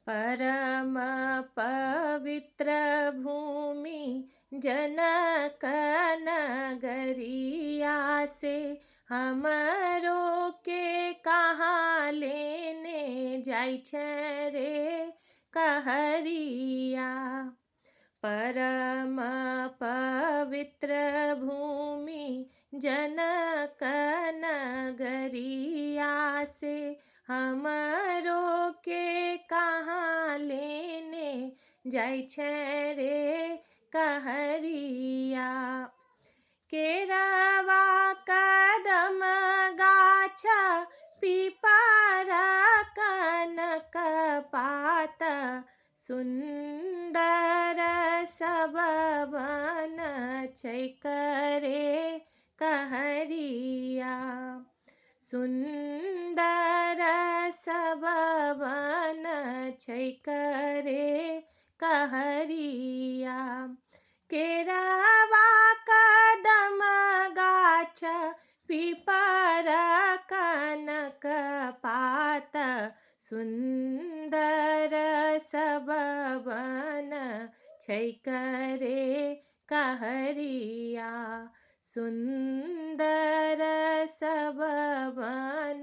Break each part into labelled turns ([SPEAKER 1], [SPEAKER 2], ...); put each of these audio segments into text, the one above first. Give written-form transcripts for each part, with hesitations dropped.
[SPEAKER 1] परम पवित्र भूमि जनक नगरिया से हमरो के कहाँ लेने जाइ छै रे कहरिया। परम पवित्र भूमि जनक नगरिया से हमरो के कहाँ लेने जाइ छै रे कहरिया। केरवा कदम गाछ पीपर कनक पात सुंदर सब बन छै करे कहरिया। सुंदर सब बन छै करे कहरिया। केरवा कदम गाछ पीपर कनक पात सुंदर सब बन छै करे कहरिया। सुंदर सब बन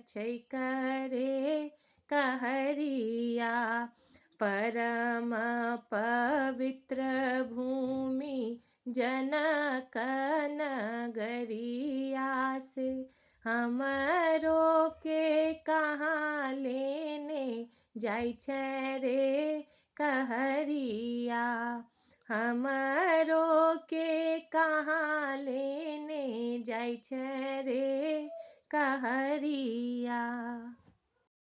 [SPEAKER 1] छै करे कहरिया। परम पवित्र भूमि जनक नगरिया से हमरो के कहाँ लेने जाइ छै रे कहरिया। हमरो के कहाँ लेने जाइ छै रे कहरिया।